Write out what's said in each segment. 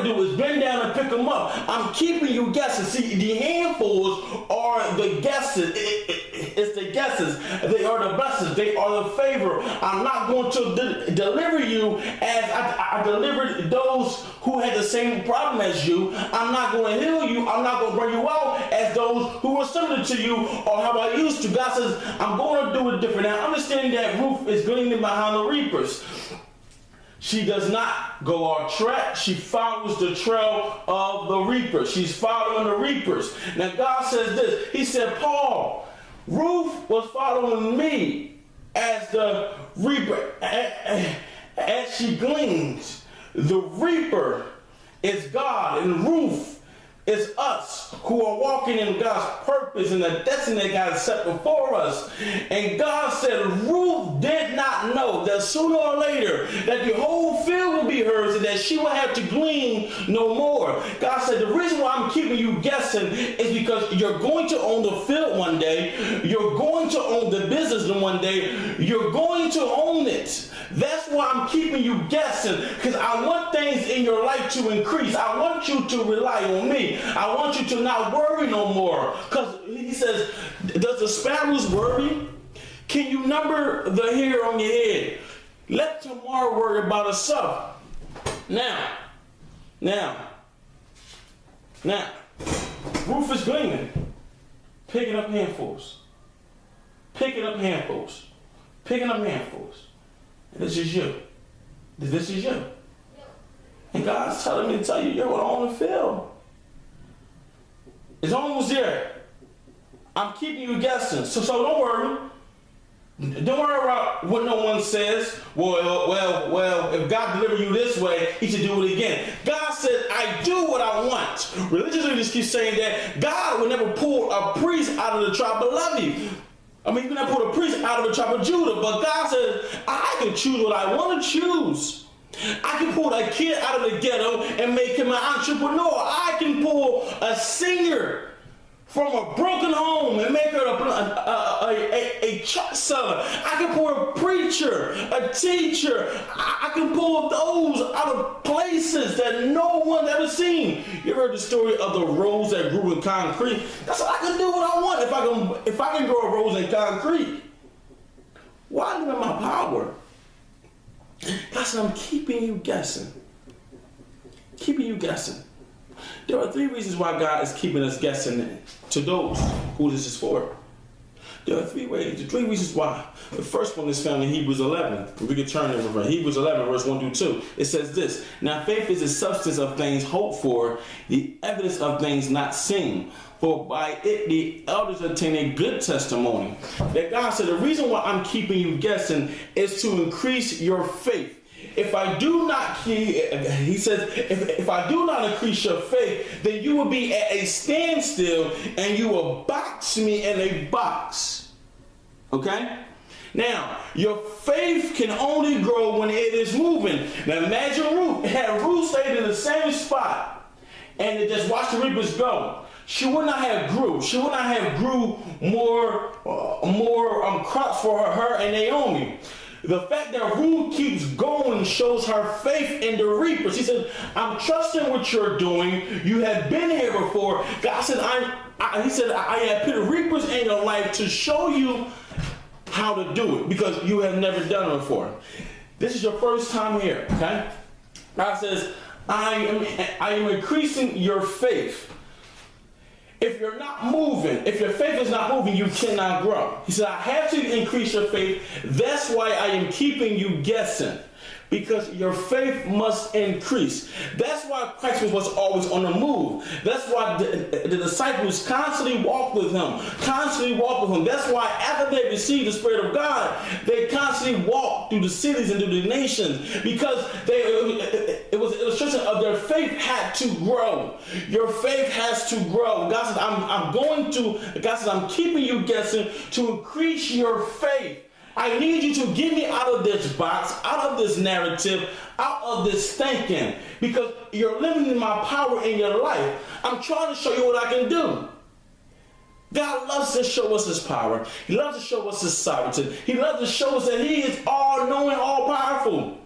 do is bend down and pick them up. I'm keeping you guessing. See, the handfuls are the guesses. It's the guesses. They are the blessings. They are the favor. I'm not going to deliver you as I delivered those who had the same problem as you. I'm not going to heal you. I'm not going to bring you out as those who were similar to you or how I used to. God says, I'm going to do it different. Now, understanding that Ruth is gleaning behind the reapers. She does not go off track. She follows the trail of the reapers. She's following the reapers. Now, God says this. He said, Paul, Ruth was following me as the reaper, as she gleans. The reaper is God, and Ruth is us who are walking in God's purpose and the destiny that God has set before us. And God said Ruth did not know that sooner or later that the whole field will be hers and that she will have to glean no more. God said the reason why I'm keeping you guessing is because you're going to own the field one day. You're going to own the business one day. You're going to own it. That's why I'm keeping you guessing, because I want things in your life to increase. I want you to rely on me. I want you to not worry no more. Because he says, does the sparrows worry? Can you number the hair on your head? Let tomorrow worry about itself. Now, Ruth is gleaning, picking up handfuls. Picking up handfuls. Picking up handfuls. And this is you. This is you. And God's telling me to tell you, you're going to own the field. It's almost there. I'm keeping you guessing. So don't worry. Don't worry about what no one says. Well, if God delivered you this way, he should do it again. God said, I do what I want. Religious leaders keep saying that God will never pull a priest out of the tribe of Levi. I mean, you can pull a priest out of the tribe of Judah, but God says, I can choose what I want to choose. I can pull a kid out of the ghetto and make him an entrepreneur. I can pull a singer from a broken home and make her a church seller. I can pull a preacher, a teacher. I can pull those out of places that no one's ever seen. You heard the story of the rose that grew in concrete? That's what I can do what I want if I can grow a rose in concrete. Why limit my power? God said, I'm keeping you guessing. Keeping you guessing. There are 3 reasons why God is keeping us guessing to those who this is for. There are 3 ways. The 3 reasons why. The first one is found in Hebrews 11. We can turn it over. Hebrews 11, verse 1 through 2. It says this. Now faith is the substance of things hoped for, the evidence of things not seen. For by it the elders obtain a good testimony. That God said, the reason why I'm keeping you guessing is to increase your faith. If I do not, he says, if I do not increase your faith, then you will be at a standstill and you will box me in a box. Okay? Now, your faith can only grow when it is moving. Now imagine Ruth. Had Ruth stayed in the same spot and it just watched the reapers go, she would not have grew. She would not have grew more crops for her and Naomi. The fact that Ruth keeps going shows her faith in the reapers. She said, I'm trusting what you're doing. You have been here before. God said, I have put reapers in your life to show you how to do it because you have never done it before. This is your first time here, okay? God says, I am increasing your faith. If you're not moving, if your faith is not moving, you cannot grow. He said, I have to increase your faith. That's why I am keeping you guessing. Because your faith must increase. That's why Christ was always on the move. That's why the disciples constantly walked with him. That's why after they received the Spirit of God, they constantly walked through the cities and through the nations. Because it was an illustration of their faith had to grow. Your faith has to grow. God says, I'm keeping you guessing to increase your faith. I need you to get me out of this box, out of this narrative, out of this thinking, because you're limiting my power in your life. I'm trying to show you what I can do. God loves to show us his power. He loves to show us his sovereignty. He loves to show us that he is all-knowing, all-powerful.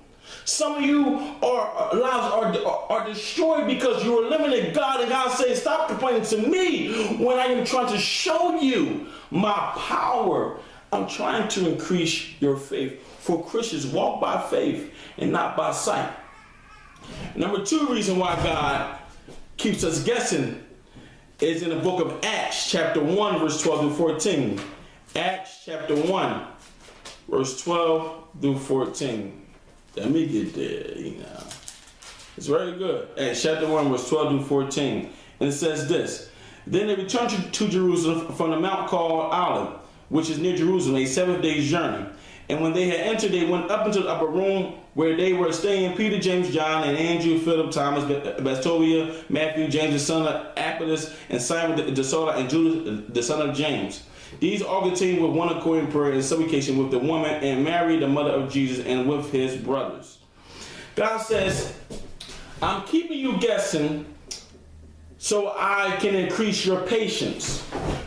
Some of you lives are destroyed because you eliminated God, and God says, stop complaining to me when I am trying to show you my power. I'm trying to increase your faith. For Christians, walk by faith and not by sight. Number two reason why God keeps us guessing is in the book of Acts, chapter 1, verse 12 through 14. Acts chapter 1, verse 12 through 14. Let me get there, It's very good. Acts chapter 1, verse 12 through 14. And it says this. Then they returned to Jerusalem from the mount called Olive, which is near Jerusalem, a 7 days journey. And when they had entered, they went up into the upper room where they were staying, Peter, James, John, and Andrew, Philip, Thomas, Bartholomew, Matthew, James, the son of Alphaeus, and Simon the Zealot, and Judas, the son of James. These all continued with one accord in prayer and supplication with the woman and Mary, the mother of Jesus, and with his brothers. God says, I'm keeping you guessing so I can increase your patience.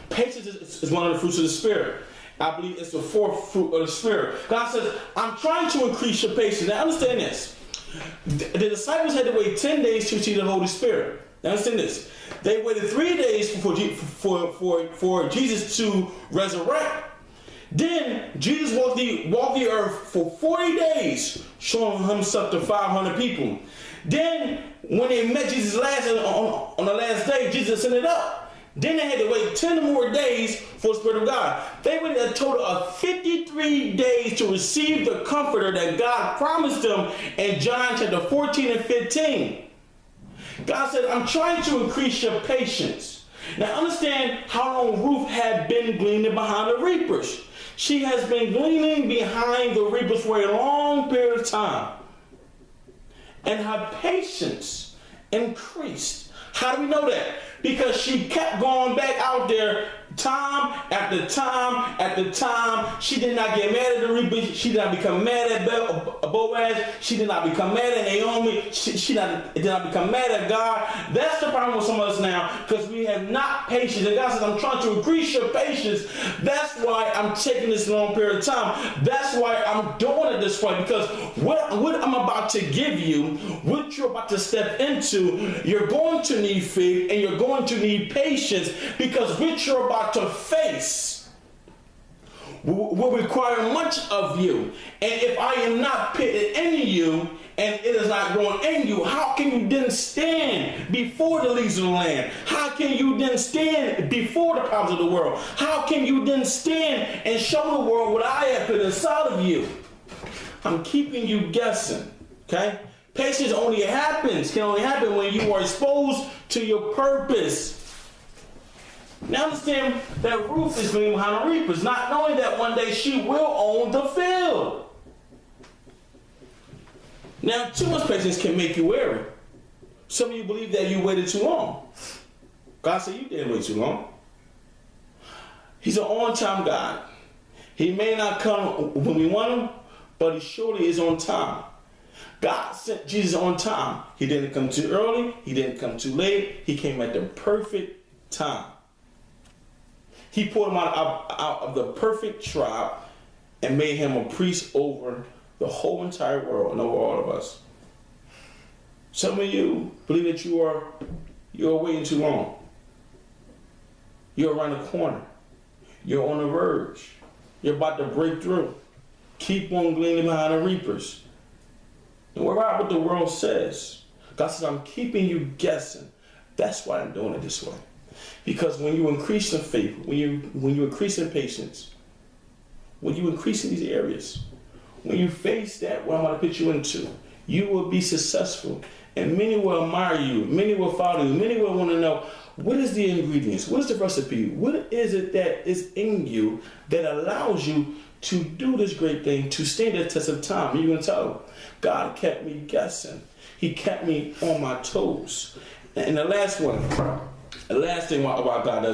Patience is one of the fruits of the Spirit. I believe it's the fourth fruit of the Spirit. God says, I'm trying to increase your patience. Now understand this. The disciples had to wait 10 days to receive the Holy Spirit. Now understand this. They waited 3 days for Jesus to resurrect. Then Jesus walked the earth for 40 days, showing himself to 500 people. Then when they met Jesus on the last day, Jesus ascended up. Then they had to wait 10 more days for the Spirit of God. They waited a total of 53 days to receive the Comforter that God promised them in John chapter 14 and 15. God said, I'm trying to increase your patience. Now understand how long Ruth had been gleaning behind the reapers. She has been gleaning behind the reapers for a long period of time. And her patience increased. How do we know that? Because she kept going back out there time after time after time. She did not get mad at the reapers. She did not become mad at Boaz. She did not become mad at Naomi. She did not become mad at God. That's the problem with some of us now, because we have not patience. And God says, I'm trying to increase your patience. That's why I'm taking this long period of time. That's why I'm doing it this way, because what I'm about to give you, what you're about to step into, you're going to need faith and you're going to need patience, because what you're about to face will require much of you. And if I am not pitted in you and it is not growing in you, how can you then stand before the leaders of the land? How can you then stand before the powers of the world? How can you then stand and show the world what I have put inside of you? I'm keeping you guessing, okay? Patience can only happen when you are exposed to your purpose. Now understand that Ruth is going behind the reapers, not knowing that one day she will own the field. Now, too much patience can make you weary. Some of you believe that you waited too long. God said you didn't wait too long. He's an on-time God. He may not come when we want him, but he surely is on time. God sent Jesus on time. He didn't come too early. He didn't come too late. He came at the perfect time. He pulled him out of the perfect tribe and made him a priest over the whole entire world and over all of us. Some of you believe that you're waiting too long. You're around the corner. You're on the verge. You're about to break through. Keep on gleaning behind the reapers. Don't worry about what the world says. God says, I'm keeping you guessing. That's why I'm doing it this way. Because when you increase in faith, when you increase in patience, when you increase in these areas, when you face that, what I'm going to put you into, you will be successful. And many will admire you. Many will follow you. Many will want to know, what is the ingredients? What is the recipe? What is it that is in you that allows you to do this great thing, to stand the test of time? You're going to tell them, God kept me guessing. He kept me on my toes. And the last thing about God does